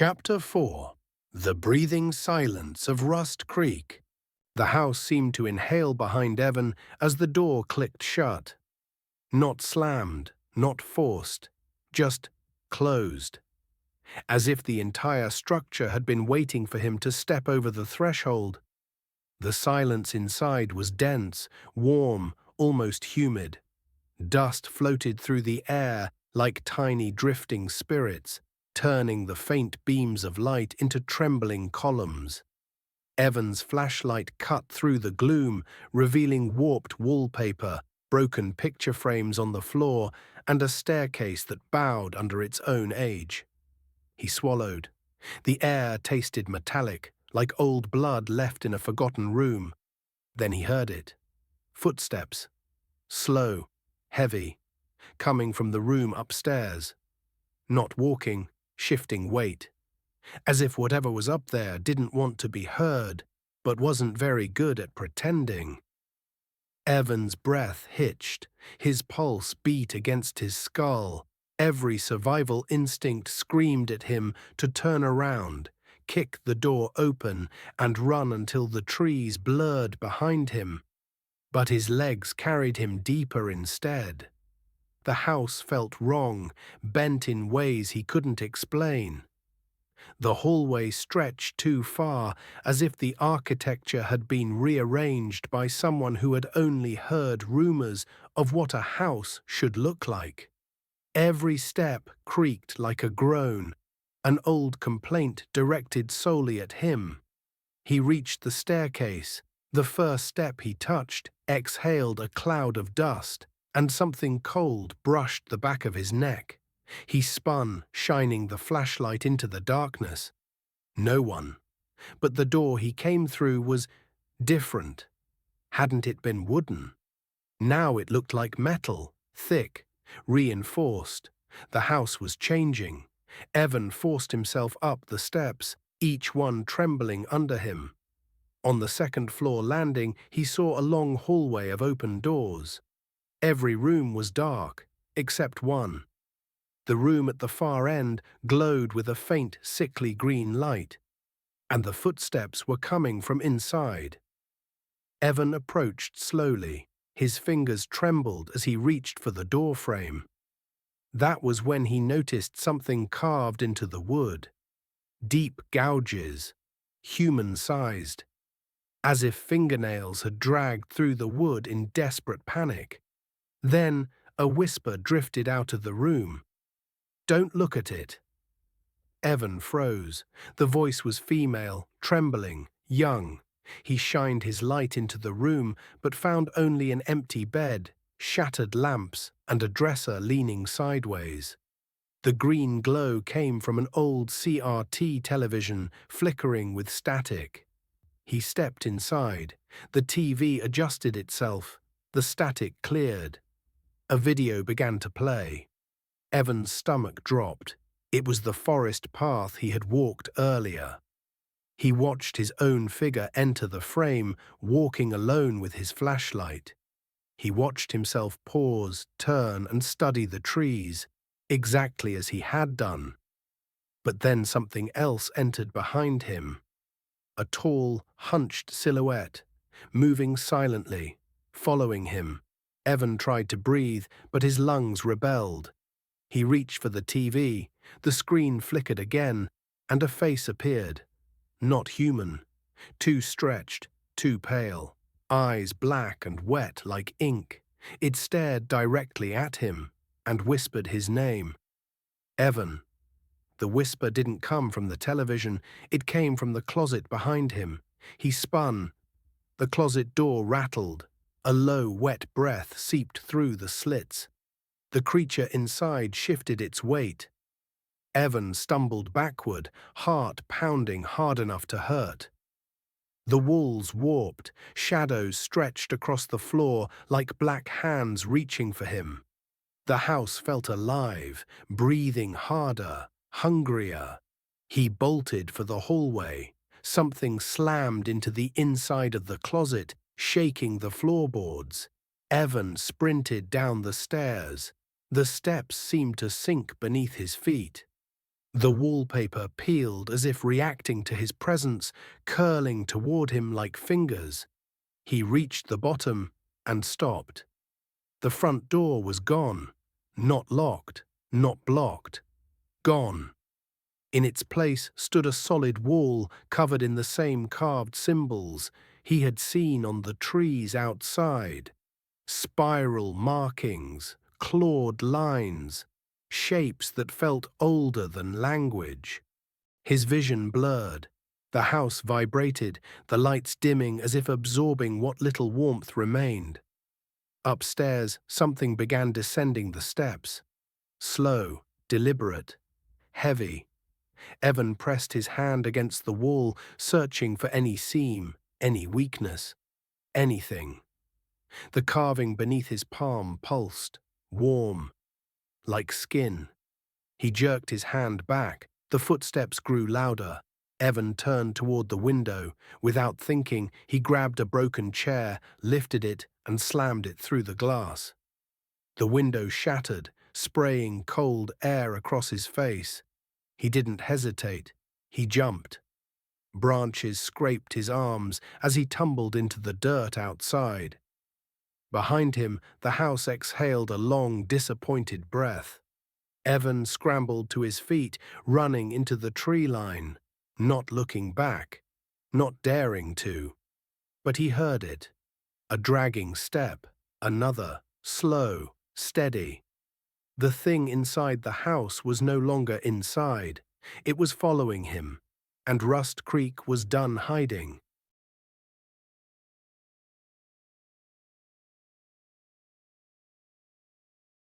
Chapter 4. The Breathing Silence of Rust Creek. The house seemed to inhale behind Evan as the door clicked shut. Not slammed, not forced, just closed. As if the entire structure had been waiting for him to step over the threshold. The silence inside was dense, warm, almost humid. Dust floated through the air like tiny drifting spirits, turning the faint beams of light into trembling columns. Evan's flashlight cut through the gloom, revealing warped wallpaper, broken picture frames on the floor, and a staircase that bowed under its own age. He swallowed. The air tasted metallic, like old blood left in a forgotten room. Then he heard it. Footsteps. Slow, heavy, coming from the room upstairs. Not walking, shifting weight. As if whatever was up there didn't want to be heard, but wasn't very good at pretending. Evan's breath hitched, his pulse beat against his skull. Every survival instinct screamed at him to turn around, kick the door open, and run until the trees blurred behind him. But his legs carried him deeper instead. The house felt wrong, bent in ways he couldn't explain. The hallway stretched too far, as if the architecture had been rearranged by someone who had only heard rumors of what a house should look like. Every step creaked like a groan, an old complaint directed solely at him. He reached the staircase. The first step he touched exhaled a cloud of dust, and something cold brushed the back of his neck. He spun, shining the flashlight into the darkness. No one. But the door he came through was different. Hadn't it been wooden? Now it looked like metal, thick, reinforced. The house was changing. Evan forced himself up the steps, each one trembling under him. On the second-floor landing, he saw a long hallway of open doors. Every room was dark, except one. The room at the far end glowed with a faint, sickly green light, and the footsteps were coming from inside. Evan approached slowly. His fingers trembled as he reached for the doorframe. That was when he noticed something carved into the wood. Deep gouges, human-sized, as if fingernails had dragged through the wood in desperate panic. Then a whisper drifted out of the room. "Don't look at it." Evan froze. The voice was female, trembling, young. He shined his light into the room, but found only an empty bed, shattered lamps, and a dresser leaning sideways. The green glow came from an old CRT television, flickering with static. He stepped inside. The TV adjusted itself. The static cleared. A video began to play. Evan's stomach dropped. It was the forest path he had walked earlier. He watched his own figure enter the frame, walking alone with his flashlight. He watched himself pause, turn, and study the trees, exactly as he had done. But then something else entered behind him. A tall, hunched silhouette, moving silently, following him. Evan tried to breathe, but his lungs rebelled. He reached for the TV. The screen flickered again, and a face appeared. Not human. Too stretched, too pale. Eyes black and wet like ink. It stared directly at him and whispered his name. Evan. The whisper didn't come from the television. It came from the closet behind him. He spun. The closet door rattled. A low, wet breath seeped through the slits. The creature inside shifted its weight. Evan stumbled backward, heart pounding hard enough to hurt. The walls warped, shadows stretched across the floor like black hands reaching for him. The house felt alive, breathing harder, hungrier. He bolted for the hallway. Something slammed into the inside of the closet, shaking the floorboards. Evan sprinted down the stairs. The steps seemed to sink beneath his feet. The wallpaper peeled as if reacting to his presence, curling toward him like fingers. He reached the bottom and stopped. The front door was gone, not locked, not blocked, gone. In its place stood a solid wall covered in the same carved symbols he had seen on the trees outside. Spiral markings, clawed lines, shapes that felt older than language. His vision blurred. The house vibrated, the lights dimming as if absorbing what little warmth remained. Upstairs, something began descending the steps. Slow, deliberate, heavy. Evan pressed his hand against the wall, searching for any seam, any weakness, anything. The carving beneath his palm pulsed, warm, like skin. He jerked his hand back. The footsteps grew louder. Evan turned toward the window. Without thinking, he grabbed a broken chair, lifted it, and slammed it through the glass. The window shattered, spraying cold air across his face. He didn't hesitate. He jumped. Branches scraped his arms as he tumbled into the dirt outside. Behind him, the house exhaled a long, disappointed breath. Evan scrambled to his feet, running into the tree line, not looking back, not daring to. But he heard it. A dragging step, another, slow, steady. The thing inside the house was no longer inside. It was following him, and Rust Creek was done hiding.